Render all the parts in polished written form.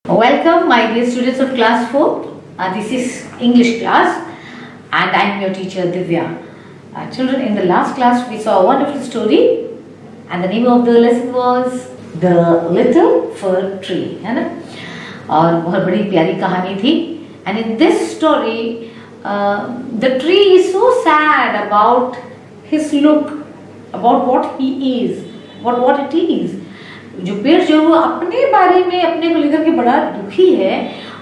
Welcome, my dear students of class 4. This is English class, and I am your teacher Divya. Children, in the last class we saw a wonderful story, and the name of the lesson was The Little Fir Tree, है ना? और बहुत बड़ी प्यारी कहानी थी. And in this story, the tree is so sad about his look, about what he is, about what it is. जो पेड़ जो वो अपने बारे में अपने को लेकर के बड़ा दुखी है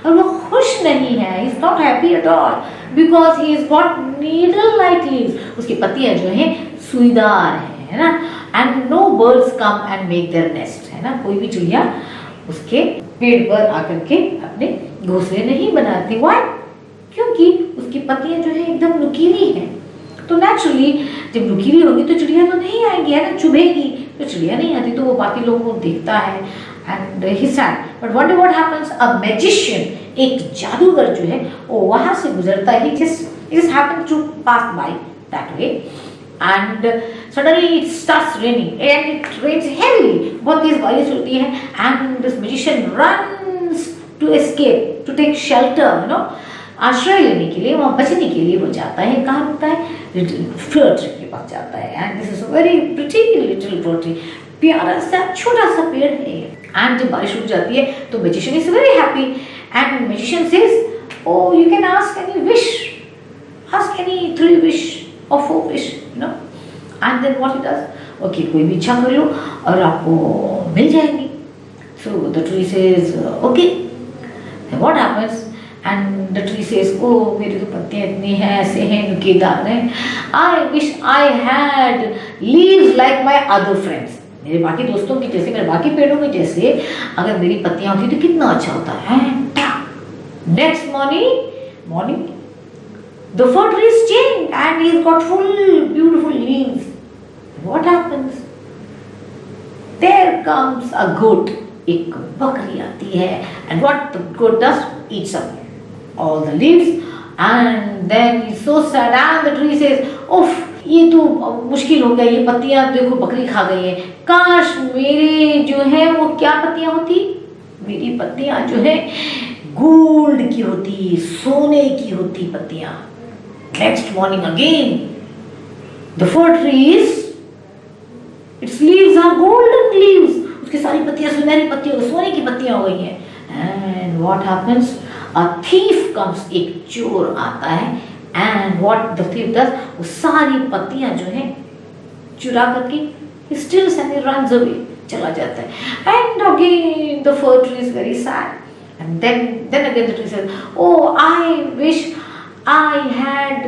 और वो खुश नहीं है. He is not happy at all because he has got needle-like leaves. उसकी पत्तियां जो हैं सुईदार हैं, है ना? And no birds come and make their nest, है ना? कोई भी चिड़िया उसके पेड़ पर आकर के अपने घोंसले नहीं बनाती. Why? क्योंकि उसकी पत्तियां जो है एकदम नुकीली हैं. तो नेचुरली जब नुकीली होगी तो चिड़िया तो नहीं आएगी, है ना? चुभेगी तो चिड़िया नहीं आती, तो वो बाकी लोगों को देखता है and he sad. But wonder what happens, a magician, एक जादूगर जो है वो वहां से गुजरता है. It happened to pass by that way and suddenly it starts raining and it rains heavily. बहुत तेज बारिश होती है and this magician runs to escape, to take shelter, you know, आश्रय लेने के लिए, वहाँ बचने के लिए वो जाता है. कहाँ रुकता है? फिर ट्री के पास जाता है. And this is a very pretty little tree, प्यारा सा छोटा सा पेड़ है. एंड जब बारिश रुक जाती है तो magician is very happy and magician says, oh you can ask any wish, ask any 3 wish और 4 wish, you know. And then what he does, okay कोई भी इच्छा कर लो और आपको मिल जाएगी. So the tree says okay. What happens and the tree says, oh मेरी तो पत्तियां इतनी हैं, ऐसे हैं, नुकीदार हैं. I wish I had leaves like my other friends. मेरे बाकी दोस्तों की जैसे, मेरे बाकी पेड़ों के जैसे अगर मेरी पत्तियां होती तो कितना अच्छा होता है. Next morning the fir tree is changed and he's got full beautiful leaves. What happens? There comes a goat. एक बकरी आती है and what the goat does, eats up all the leaves and then he's so sad and the tree says, उफ ये तो मुश्किल हो गया, ये पत्तियां देखो बकरी खा गई है. काश मेरे जो है वो क्या पत्तियां होती, मेरी पत्तियां जो है गोल्ड की होती, सोने की होती पत्तियां. Next morning again the fir trees, its leaves are golden leaves. उसकी सारी पत्तियां सुनहरी पत्तियां, सोने की पत्तियां हो गई हैं. And what happens, a thief comes, एक चोर आता है. And what the thief does, वो सारी पत्तियां जो है चुरा करके he steals and he runs away, चला जाता है. And again the fir tree is very sad and then again the tree says, oh I wish I had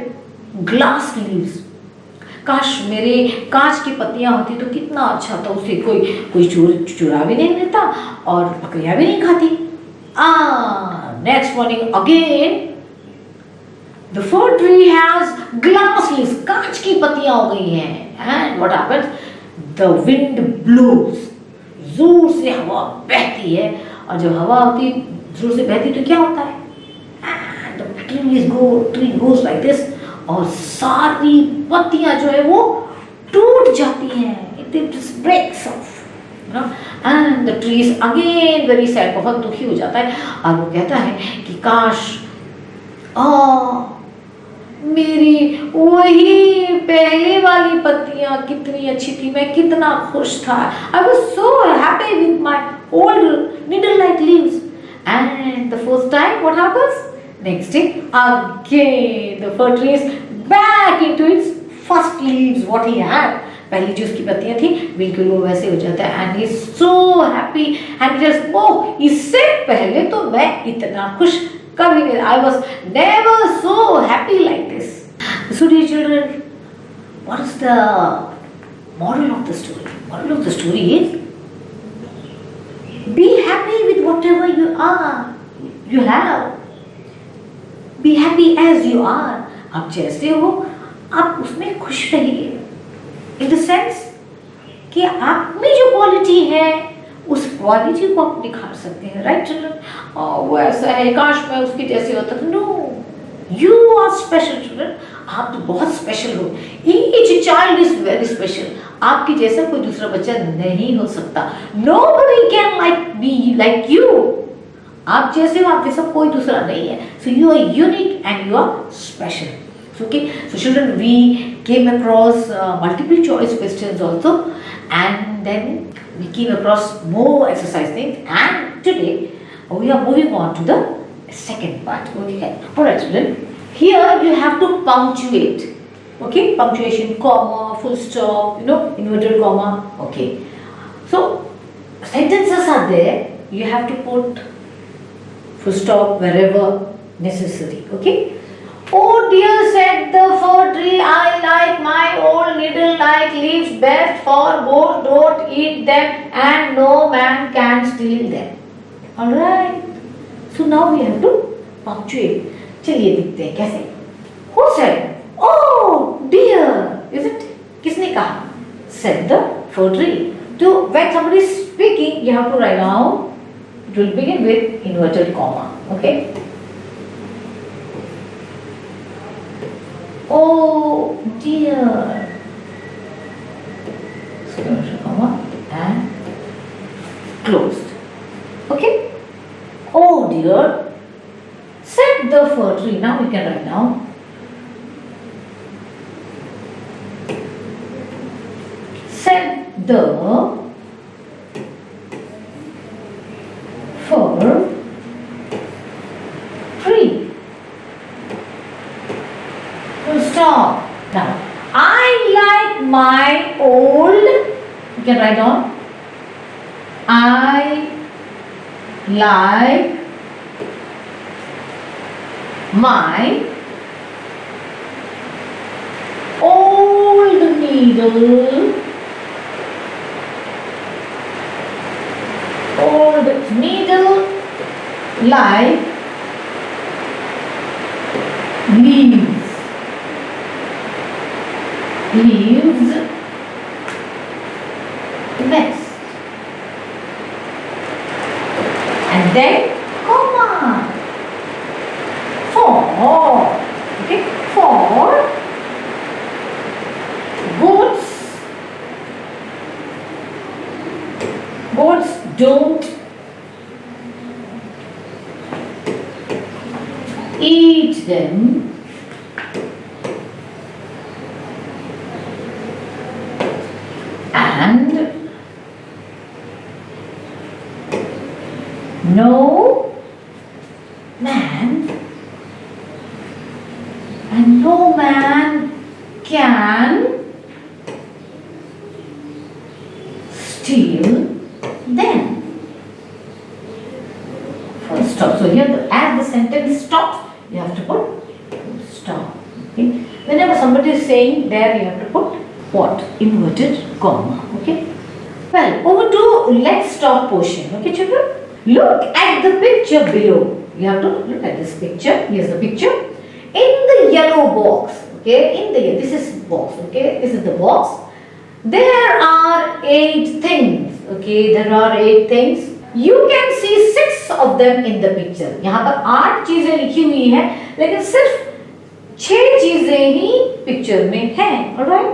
glass leaves. काश मेरे कांच की पत्तियां होती तो कितना अच्छा था, उसे कोई चोर चुरा भी नहीं लेता और बकरियां भी नहीं खाती. Next morning again the fir tree has glass leaves, कांच की पत्तियां हो गई हैं. And what happens, the wind blows, जोर से हवा बहती है और जब हवा होती जोर से बहती तो क्या होता है, and the tree goes like this और सारी पत्तियां जो है वो टूट जाती हैं. It just breaks off, you know. And the tree is again very sad, बहुत दुखी हो जाता है और वो कहता है कि काश मेरी वही पहले वाली पत्तियां कितनी अच्छी थी, मैं कितना खुश था. I was so happy with my old needle-like leaves. And the first time what happens? Next day again the fir tree is back into its first leaves what he had. पहली जो उसकी पत्तियां थी बिल्कुल वो वैसे हो जाता है. And he is so happy and just, oh इससे पहले तो मैं इतना खुश कभी नहीं, I was never so happy like this. So dear children, what is the moral of the story? Moral of the story is be happy with whatever you are, you have. Be happy as you are. आप जैसे हो आप उसमें खुश रहिए. In the sense कि आप में जो क्वालिटी है उस क्वालिटी को आप दिखा सकते हैं. Right children? वो ऐसा है, काश मैं उसके जैसे होता. No, you are special children. आप तो बहुत स्पेशल हो. Each child is very special. आपके जैसा कोई दूसरा बच्चा नहीं हो सकता. Nobody can be like you. आप जैसे हो, आप जैसा कोई दूसरा नहीं है. So you are unique and you are special. Okay, so children, we came across multiple choice questions also, and then we came across more exercise things, and today we are moving on to the second part. Okay, alright children, here you have to punctuate. Okay, punctuation, comma, full stop, inverted comma. Okay, so sentences are there, you have to put full stop wherever necessary. Okay. Oh dear, said the fir tree, I like my old needle-like leaves best, for goats don't eat them and no man can steal them. Alright. So now we have to punctuate. चलिए देखते हैं कैसे. Who said? Oh dear. Is it? किसने कहा? Said the fir tree. So when somebody is speaking, you have to write down. It will begin with inverted comma. Okay. Oh dear. Inverted comma and closed. Okay. Oh dear, said the fir tree. Now we can write down. Said the fir tree. Stop. Now, I like my old. You can write down. I like my old needle. Old needle like leaves. Leaves best. And then comma. For, okay, for goats don't eat them. And no man can steal them. Full stop. So here, as the sentence stops, you have to put full stop. Okay. Whenever somebody is saying there, you have to put what? Inverted comma. Okay. Well, over to let's stop portion. Okay, children. Look at the picture below. You have to look at this picture. Here's the picture. In the yellow box. Okay. This is box. Okay. This is the box. There are 8 things. Okay. There are 8 things. You can see 6 of them in the picture. यहाँ पर 8 चीजें लिखी हुई हैं, लेकिन सिर्फ 6 चीजें ही picture में हैं. Alright.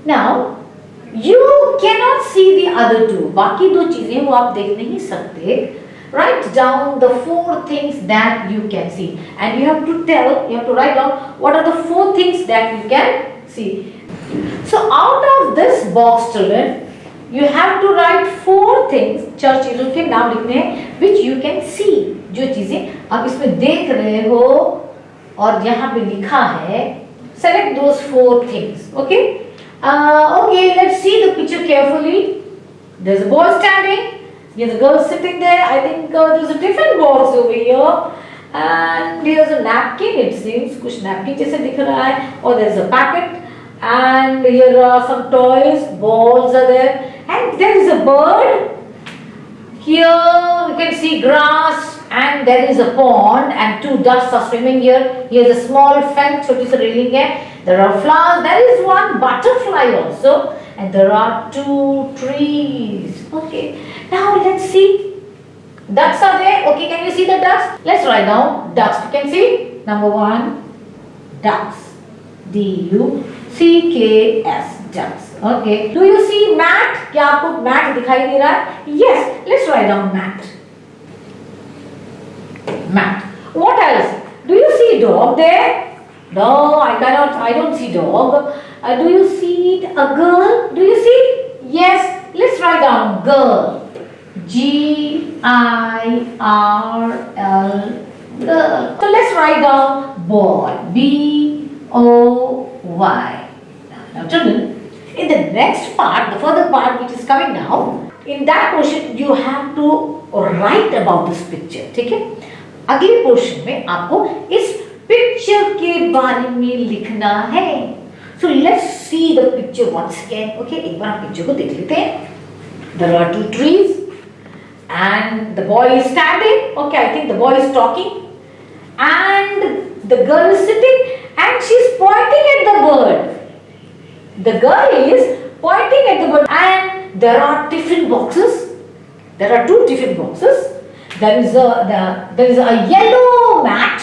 Now, you cannot see the other 2. बाकी 2 चीजें वो आप देख नहीं सकते. Write down the 4 things that you can see, and you have to write down what are the 4 things that you can see. So out of this box, children, you have to write 4 things. 4 चीजों के नाम लिखने हैं which you can see. जो चीजें आप इसमें देख रहे हो और यहाँ पे लिखा है, select those 4 things. Okay. Okay, let's see the picture carefully. There's a boy standing. Here's a girl sitting there. I think there's a different box over here. And here's a napkin. It seems कुछ napkin जैसे दिख रहा है. Or there's a packet. And here are some toys. Balls are there. And there is a bird. Here you can see grass. And there is a pond. And 2 ducks are swimming here. Here's a small fence. छोटी सी railing है. There are flowers. There is one butterfly also. And there are 2 trees. Okay. Now let's see. Ducks are there. Okay, can you see the ducks? Let's write down ducks. You can see. Number 1, ducks. D-U-C-K-S. Ducks. Okay. Do you see mat? क्या आपको mat दिखाई दे रहा है? Yes. Let's write down mat. mat. What else? Do you see dog there? No, I cannot. I don't see dog. Do you see a girl? Do you see? Yes. Let's write down girl. Girl. Girl. So let's write down boy. Boy. Now children, in the next part, the further part which is coming now, in that portion you have to write about this picture. ठीक है? अगले portion में आपको इस picture के बारे में लिखना है. So let's see the picture once again. Okay, एक बार हम पिक्चर को देख लेते हैं. There are two trees and the boy is standing. Okay, I think the boy is talking and the girl is sitting and she is pointing at the bird. The girl is pointing at the bird and there are tiffin boxes. There are two tiffin boxes. There is a yellow mat.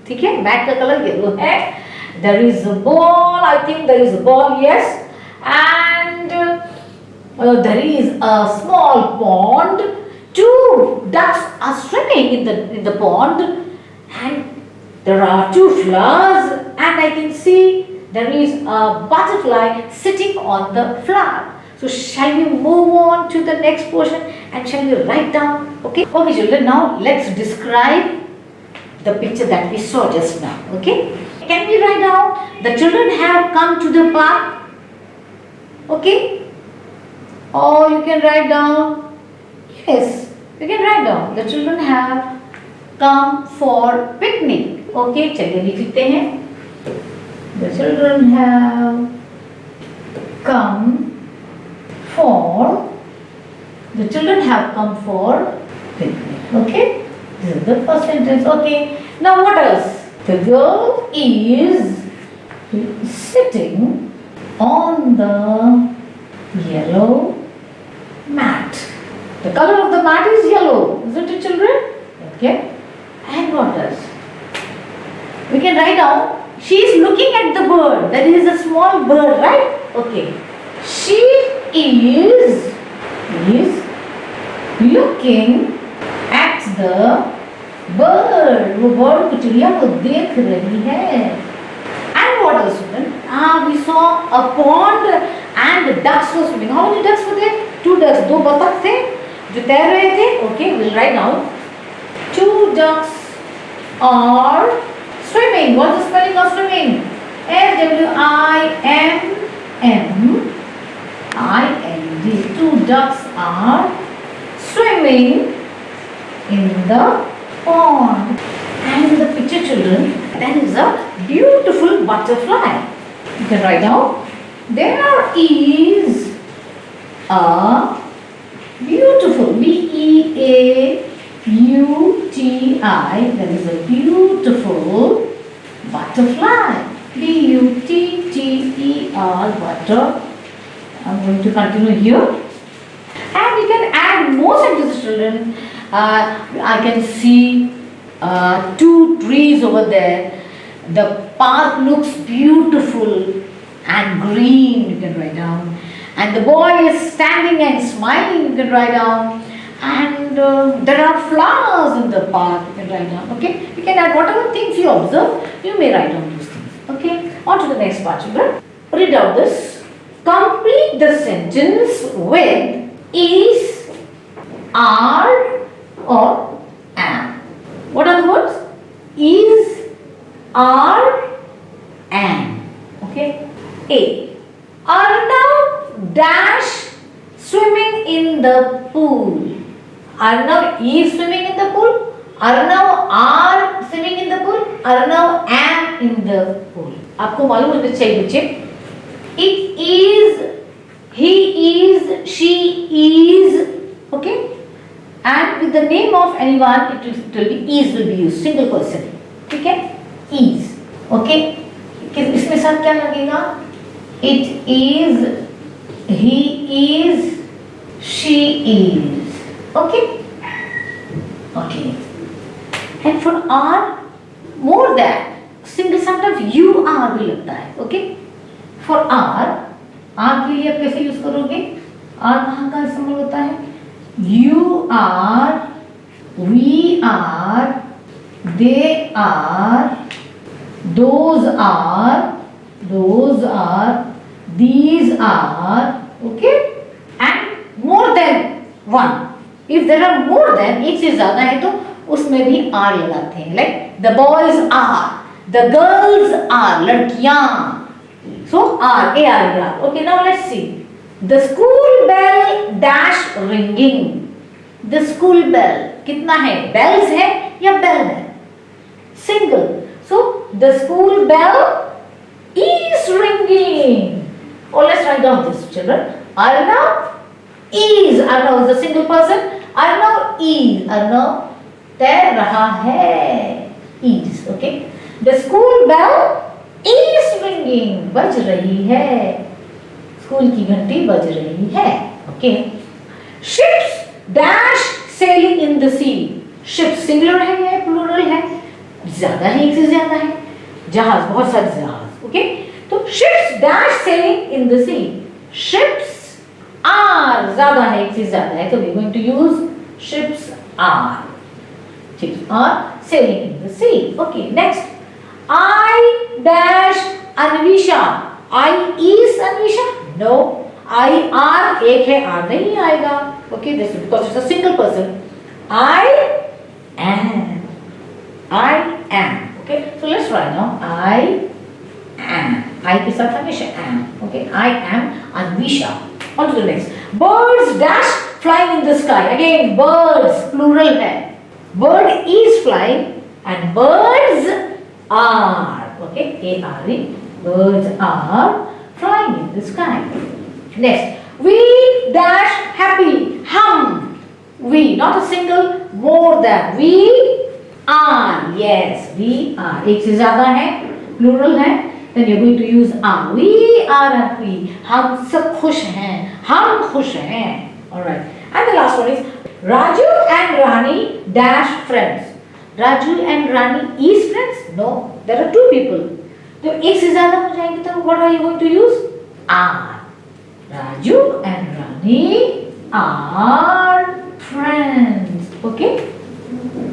ठीक है, mat का colour yellow है. There is a ball. I think there is a ball. Yes, and there is a small pond. Two ducks are swimming in the pond, and there are two flowers. And I can see there is a butterfly sitting on the flower. So shall we move on to the next portion and shall we write down? Okay, children. Now let's describe the picture that we saw just now. Okay, can we write down the children have come to the park? Okay, or you can write down, yes, you can write down the children have come for picnic. Okay, चलिए लिख लेते हैं. The children have come for picnic. Okay, this is the first sentence. Okay, now what else? The girl is sitting on the yellow mat. The color of the mat is yellow, isn't it, children? Okay, and what else? We can write down, she is looking at the bird. That is a small bird, right? Okay, she is looking at the bird. वो bird को चिड़िया को देख रही है. And what else? We saw a pond and the ducks were swimming. How many ducks were there? Two ducks. दो बतख थे जो तैर रहे थे. Okay, we'll write down. Two ducks are swimming. What is the spelling of swimming? SWIMMING. Two ducks are swimming in the pond. And in the picture, children, there is a beautiful butterfly. You can write down. There is a beautiful BEAUTI. There is a beautiful butterfly. BUTTER butter. I'm going to continue here. And you can add more sentences, children. I can see two trees over there. The park looks beautiful and green. You can write down. And the boy is standing and smiling. You can write down. And there are flowers in the park. You can write down. Okay. You can add whatever things you observe. You may write down those things. Okay. On to the next part, children. Read out this. Complete the sentence with is, are, or am. What are the words? Is, are, am. Okay. A. Arnav dash swimming in the pool. Arnav is swimming in the pool. Arnav are swimming in the pool. Arnav am in the pool. आपको मालूम होना चाहिए बच्चे. It is, he is, she is. Okay. And with the name of anyone, it will be is will be used. Single person. ठीक है? Is. Okay. इसमें साथ क्या लगेगा? It is, he is, she is. Okay. Okay. And for are, more than single, sometimes you are भी लगता है. Okay. For are के लिए आप कैसे यूज करोगे? are कहाँ का इस्तेमाल होता है? You are, we are, they are, those are, these are, okay, and more than one. If there are more than, एक से ज्यादा है तो उसमें भी आर लगाते हैं. Like the boys are, the girls are, लड़कियां. So R, A-R. Okay, now let's see. The school bell dash ringing. The school bell कितना है? Bells है या bell है? Single. So the school bell is ringing. Oh, let's write down this, children. Arnav is. Arnav is a single person. Arnav is. Arnav तैर रहा है. Is. Okay. The school bell is ringing. बज रही है. School की घंटी बज रही है. Okay. Ships dash sailing in the sea. Ships singular है या plural है? ज्यादा है, एक से ज्यादा है. जहाज, बहुत सारे जहाज. Okay. तो ships dash sailing in the sea. Ships are ज्यादा है, एक से ज्यादा है, तो we are going to use ships are. Ships are sailing in the sea. Okay. Next. I dash Anvisha. I is Anvisha? No. I are एक है, R नहीं आएगा. Okay, this is because it's a single person. I am. I am. Okay, so let's try now. I am. I के साथ हमेशा am. Okay, I am Anvisha. On to the next. Birds dash flying in the sky. Again, birds plural है. Bird is flying and birds are. Okay, A-R-E. Birds are flying in the sky. Next, we dash happy. Hum. We, not a single, more than. We are. Yes, we are. एक से ज़्यादा है, plural है, then you're going to use are. We are happy. हम सब खुश हैं. हम खुश हैं. All right. And the last one is Raju and Rani dash friends. Raju and Rani is friends? No, there are two people. तो एक से ज़्यादा हो जाएंगे तो what are you going to use? Are. Raju and Rani are friends. Okay?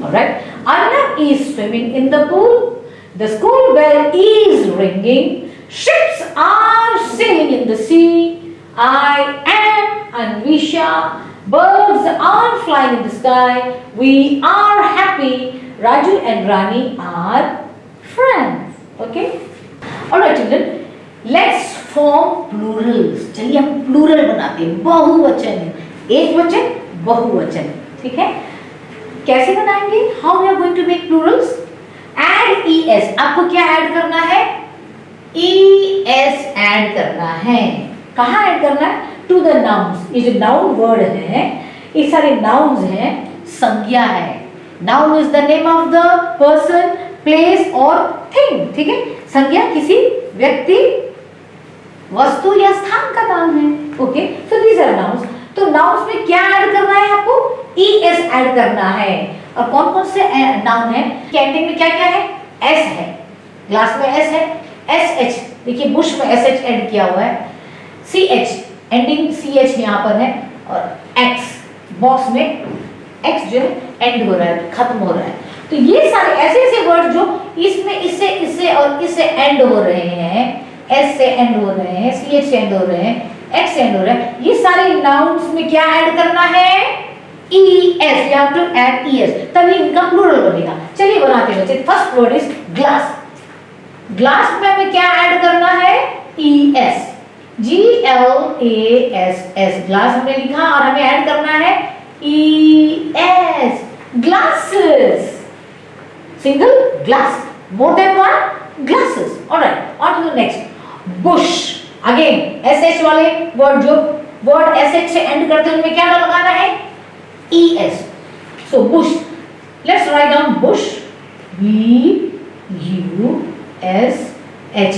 Alright. Arnav is swimming in the pool. The school bell is ringing. Ships are sailing in the sea. I am Anvisha. Birds are flying in the sky. We are happy. Raju and Rani are friends. Okay? Alright children. Let's form plurals. चलिए हम plural बनाते हैं. बहुवचन है. एक वचन, बहुवचन. ठीक है? कैसे बनाएंगे? How we are going to make plurals? Add es. आपको क्या ऐड करना है? es ऐड करना है. कहाँ ऐड करना है? To the nouns. ये जो noun word है, ये सारे nouns हैं, संज्ञा है. Noun is the name of the person, place or thing. ठीक है? संज्ञा किसी व्यक्ति, वस्तु या स्थान का नाम है. Okay, so these are nouns. तो नाउन्स में क्या ऐड करना है आपको? es ऐड करना है. और कौन कौन से नाउन है? कैंटीन में क्या क्या है? s है, ग्लास में s है, sh, देखिए बुश में sh ऐड किया हुआ है, ch एंडिंग ch यहाँ पर है, और x बॉक्स में x जो है एंड हो रहा है, खत्म हो रहा है. तो ये सारे ऐसे ऐसे वर्ड जो इसमें इससे और इससे एंड हो रहे हैं, s से एंड हो रहे हैं, ch से एंड हो रहे हैं, x से एंड हो रहे हैं, ये सारे नाउन्स में क्या ऐड करना है? es. You have to add es. तभी इनका प्लूरल बनेगा. चलिए बनाते हैं बच्चे. First word is glass. Glass में हमें क्या ऐड करना है? es. G-L-A-S-S. ग्लास हमने लिखा और हमें ऐड करना है es. Glasses. Single glass. More than one glasses. Alright. On to the next. Bush. Again sh वाले वर्ड, जो वर्ड sh से एंड करते हैं उनमें क्या लगाना है? es. So bush. Let's write down bush. B-U-S-H.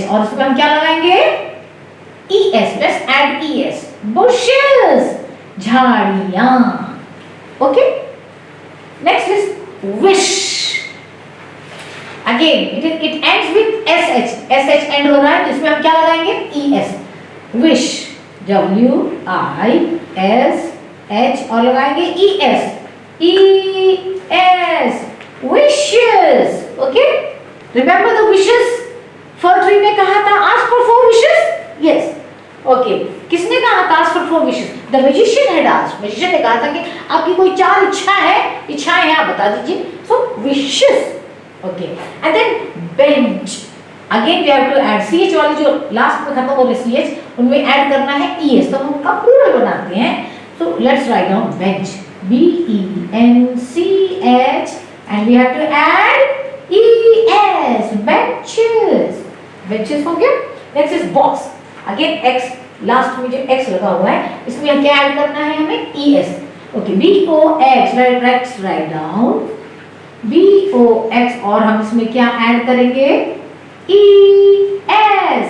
और इसमें हम क्या लगाएंगे? es. Let's add es. Bushes. झाड़ियां. Okay. Next is wish. Again it ends with sh. sh end हो रहा है, इसमें हम क्या लगाएंगे? es. Wish. W-I-S-H और लगाएंगे es. es. Wishes. Remember the wishes, for tree ने कहा था ask for 4 wishes, yes, okay, किसने कहा था ask for 4 wishes? The magician had asked, magician ने कहा था कि आपकी कोई 4 इच्छाएं हैं आप बता दीजिए, so wishes, okay, and then bench, again we have to add ch वाली जो लास्ट में खत्म हो रही है ch, उनमें ऐड करना है es, तो हम उनका प्लूरल बनाते हैं, so let's write down bench, bench, and we have to add es, benches हो गया। Next is box, again x, last में जो x लगा हुआ है इसमें हम क्या ऐड करना है हमें es, okay, box, write down box, और हम इसमें क्या ऐड करेंगे es,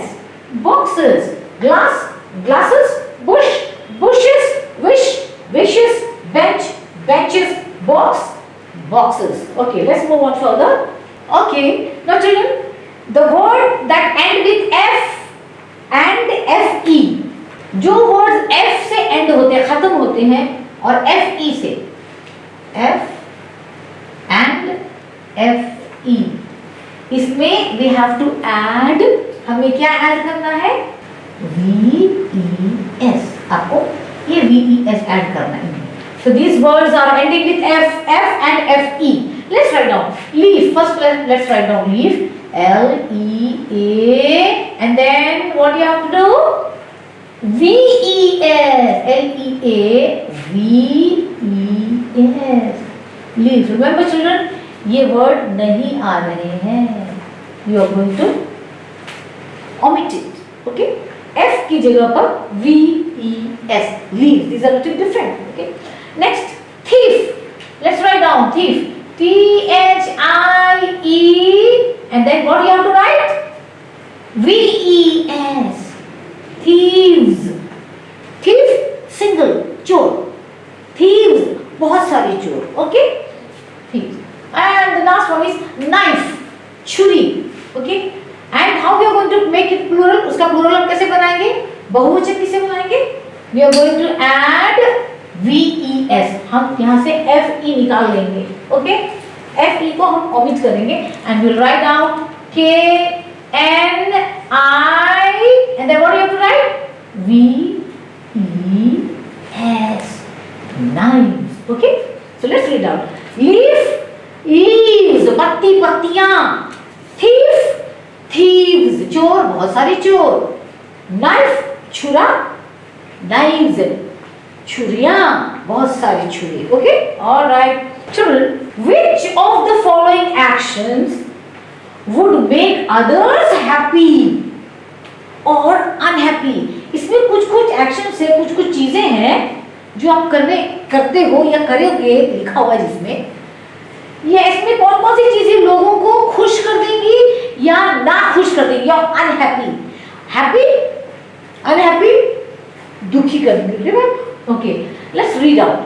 boxes, glasses, bushes, wishes, benches, boxes. Okay, let's move on further. Okay, now children, the word that end with f and fe, जो words f से end होते हैं, खत्म होते हैं, और fe से, f and fe, इसमें we have to add, हमें क्या ऐड करना है ves, आपको ये ves ऐड करना है। So these words are ending with f and fe. Let's write down leaf. First let's write down leaf, L-E-A, and then what you have to do? V-E-S, L-E-A, V-E-S, leaf. Remember children, ये word नहीं आ रहे हैं, you are going to omit it, okay? F की जगह पर V-E-S, leaf. These are little different, okay? Next, thief. Let's write down thief. T-H-I-E, and then what you have to write? V-E-S. Thieves. Thief, single, चोर. Thieves, बहुत सारे चोर. Okay? Thieves. And the last one is knife, छुरी. Okay? And how we are going to make it plural? उसका plural हम कैसे बनाएंगे? बहुवचन किसे बनाएंगे? We are going to add VES, हम यहाँ से FE निकाल लेंगे, ओके? FE को हम omit करेंगे and we'll write down KNI, and then what do you have to write? VES, knives, okay? So let's read out. Leaf, leaves, पत्ती पत्तियाँ, thief, thieves, चोर, बहुत सारे चोर, knife, छुरा, knives, छुरियां, बहुत सारी छुरी, okay? Alright children, which of the following actions would make others happy or unhappy? इसमें कुछ एक्शन से कुछ चीजें हैं जो आप करते हो या करोगे, लिखा हुआ है जिसमें, ये इसमें कौन सी चीजें लोगों को खुश कर देंगी या ना खुश कर देंगी, या अनहैप्पी, हैप्पी, अनहैप्पी, दुखी कर देंगी। Okay, let's read out.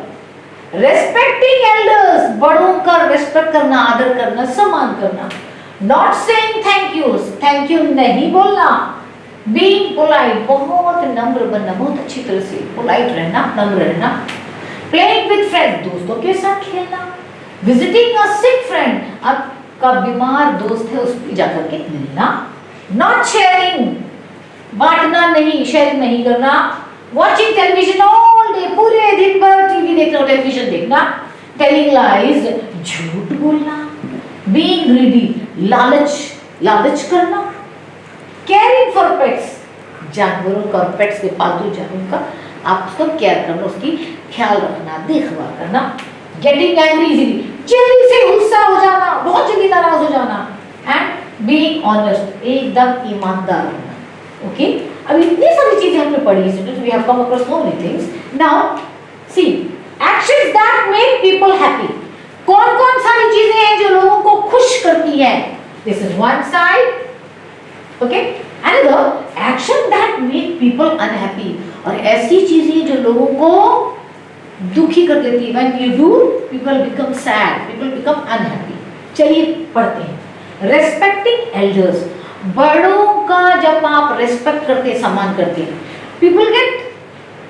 Respecting elders, बड़ों का रेस्पेक्ट करना, आदर करना, सम्मान करना। नॉट सेइंग थैंक यू नहीं बोलना। बीइंग पोलाइट, बहुत नम्र बनना, बहुत अच्छी तरह से पोलाइट रहना, नम्र रहना। प्लेइंग विद फ्रेंड्स, दोस्तों के साथ खेलना। विजिटिंग अ सिक फ्रेंड, आपका बीमार दोस्त है उसको जाकर के मिलना। नॉट शेयरिंग, बांटना नहीं, शेयरिंग नहीं करना। वॉचिंग टेलीविजन ऑल डे, पूरे दिन भर टीवी देखना, टेलीविजन देखना। टेलिंग लाइज, झूठ बोलना। बीइंग ग्रीडी, लालच करना। केयरिंग फॉर पेट्स, जानवरों का, पेट्स के पालतू जानवरों का आप उसका केयर करना, उसकी ख्याल रखना, देखभाल करना। गेटिंग एंग्री इजीली, जल्दी से गुस्सा हो जाना, बहुत जल्दी नाराज हो जाना। एंड बीइंग ऑनेस्ट, एकदम ईमानदार होना। ओके, अब इतनी सारी चीजें हमने पढ़ी, students, we have come across so many things. Now see actions that make people happy, कौन कौन सारी चीजें हैं जो लोगों को खुश करती है? This is one side, okay. Another action that make people unhappy, और ऐसी चीजें जो लोगों को दुखी कर देती है। When you do, people become sad, people become unhappy. चलिए पढ़ते हैं। रेस्पेक्टिंग एल्डर्स, बड़ों का जब आप रेस्पेक्ट करते, सम्मान करते हैं, people get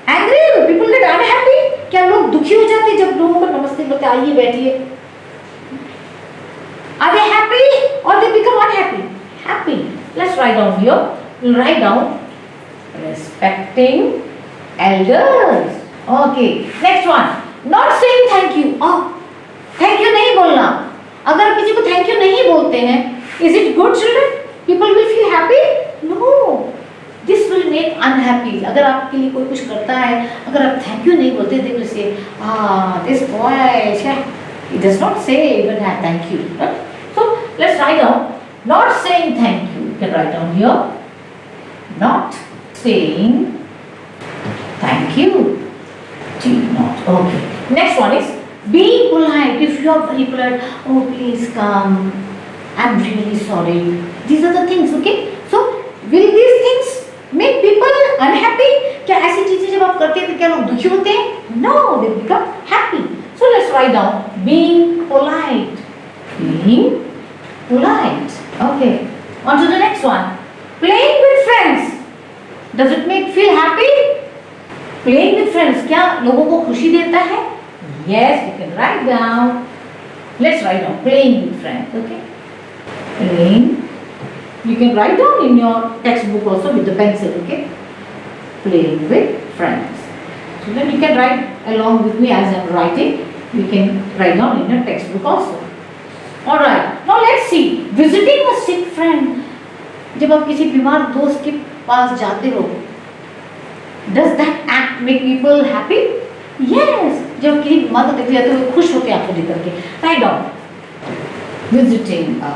angry, people get unhappy. क्या लोग दुखी हो जाते हैं जब लोगों को नमस्ते बोलते, आइए बैठिए? आर दे हैप्पी और they become unhappy? write down here. We'll write down respecting elders. Okay. Next one. Not saying thank you. Thank you नहीं बोलना. अगर आप किसी को thank you नहीं बोलते हैं, is it good, children? People will feel happy? No. This will make unhappy. अगर आपके लिए कोई कुछ करता है, अगर आप thank you नहीं बोलते, they will say, this boy, he does not say even thank you. Right? So let's write down. Not saying thank you. You can write down here. Not saying thank you. Not. Okay. Next one is being polite. If you are very polite, oh please come. I'm really sorry. These are the things. Okay. So will these things make people unhappy? क्या ऐसी चीजें जब आप करते हैं तो क्या लोग दुखी होते हैं? No, they become happy. So let's write down being polite. Being polite. Okay. On to the next one. Playing with friends. Does it make feel happy? Playing with friends क्या लोगों को खुशी देता है? Yes, you can write down. Let's write down playing with friends. Okay. Playing. You can write down in your textbook also with the pencil. Okay. Playing with friends. So then you can write along with me as I am writing. You can write down in your textbook also. All right. Now let's see. Visiting a sick friend. जब आप किसी बीमार दोस्त के पास जाते हो, does that act make people happy? Yes. जब किसी बीमार को देखते जाते हो, वो खुश होते हैं आपको देख करके. Write down. Visiting a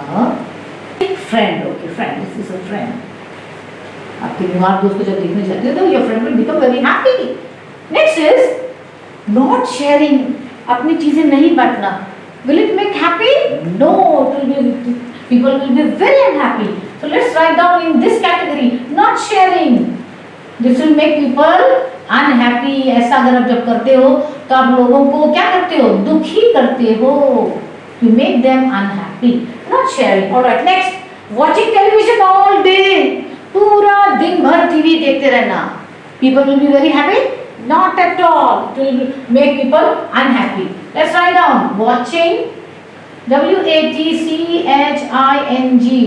sick friend. Okay, friend. This is a friend. आपके बीमार दोस्त को जब देखने जाते हो, तो your friend will become very happy. Next is not sharing. अपनी चीजें नहीं बांटना. Will it make happy? No. People will be very unhappy. So let's write down in this category. Not sharing. This will make people unhappy. ऐसा अगर आप जब करते हो तो आप लोगों को क्या करते हो? दुखी करते हो. You make them unhappy. Not sharing. All right. Next, watching television all day. पूरा दिन भर टीवी देखते रहना. People will be very happy? Not at all. It will make people unhappy. Let's write down watching. WATCHING.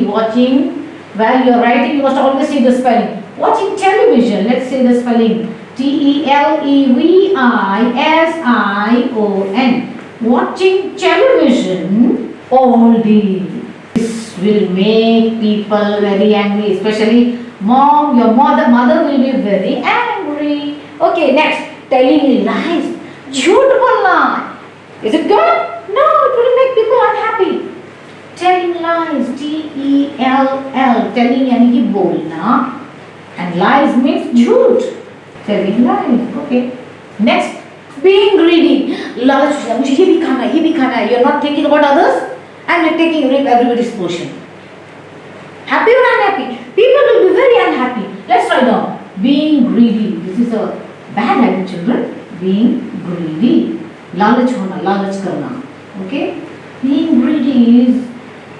Watching. While you are writing, you must always see the spelling. Watching television. Let's say the spelling. TELEVISION. Watching television all day. This will make people very angry, especially mom. Your mother will be very angry. Okay, next, telling lies. झूठ बोलना. Is it good? No, it will make people unhappy. Telling lies. TELL. Telling यानी कि बोलना. And lies means झूठ. Telling lies. Okay. Next, being greedy. लालच. मुझे ये भी खाना है, ये भी खाना है. You are not thinking about others and you are taking everybody's portion. Happy or unhappy? People will be very unhappy. Let's write down. Being greedy. This is a bad habit, children. Being greedy. लालच होना, लालच करना. Okay? Being greedy is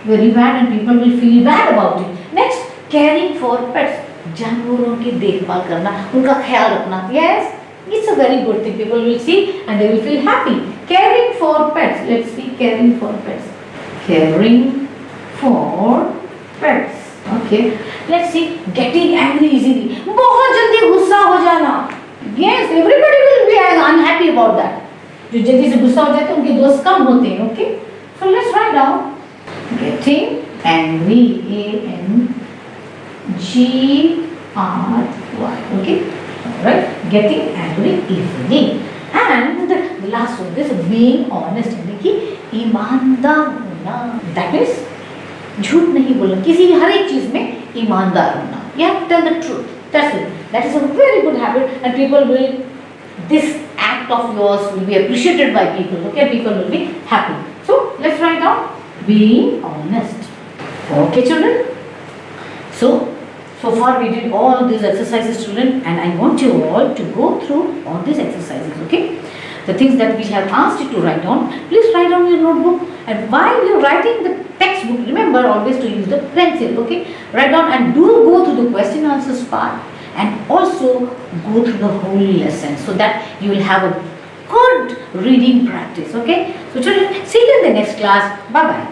very bad and people will feel bad about it. Next, caring for pets. जानवरों की देखभाल करना, उनका ख्याल रखना. Yes, it's a very good thing. People will see and they will feel happy. Caring for pets. Let's see, caring for pets. Caring for pets. Okay. Let's see, getting angry easily. बहुत जल्दी गुस्सा हो जाना. Yes, everybody will be unhappy about that. जो जल्दी से गुस्सा हो जाते हैं, उनके दोस्त कम होते हैं. Okay. So let's write down. Getting angry. ANGRY. Okay. Alright. Getting angry easily. And the last one is being honest. यानी कि ईमानदार होना. That means झूठ नहीं बोलना. किसी हर एक चीज में ईमानदार होना. You have to tell the truth. That's it. That is a very good habit, and people will. This act of yours will be appreciated by people. Okay, people will be happy. So let's write down being honest. Okay, children. So far we did all these exercises, children, and I want you all to go through all these exercises. Okay, the things that we have asked you to write down. Please write down your notebook, and while you're writing the textbook, remember always to use the pencil. Okay, write down and do go through the question answers part, and also go through the whole lesson so that you will have a good reading practice. Okay, so children, see you in the next class. Bye bye.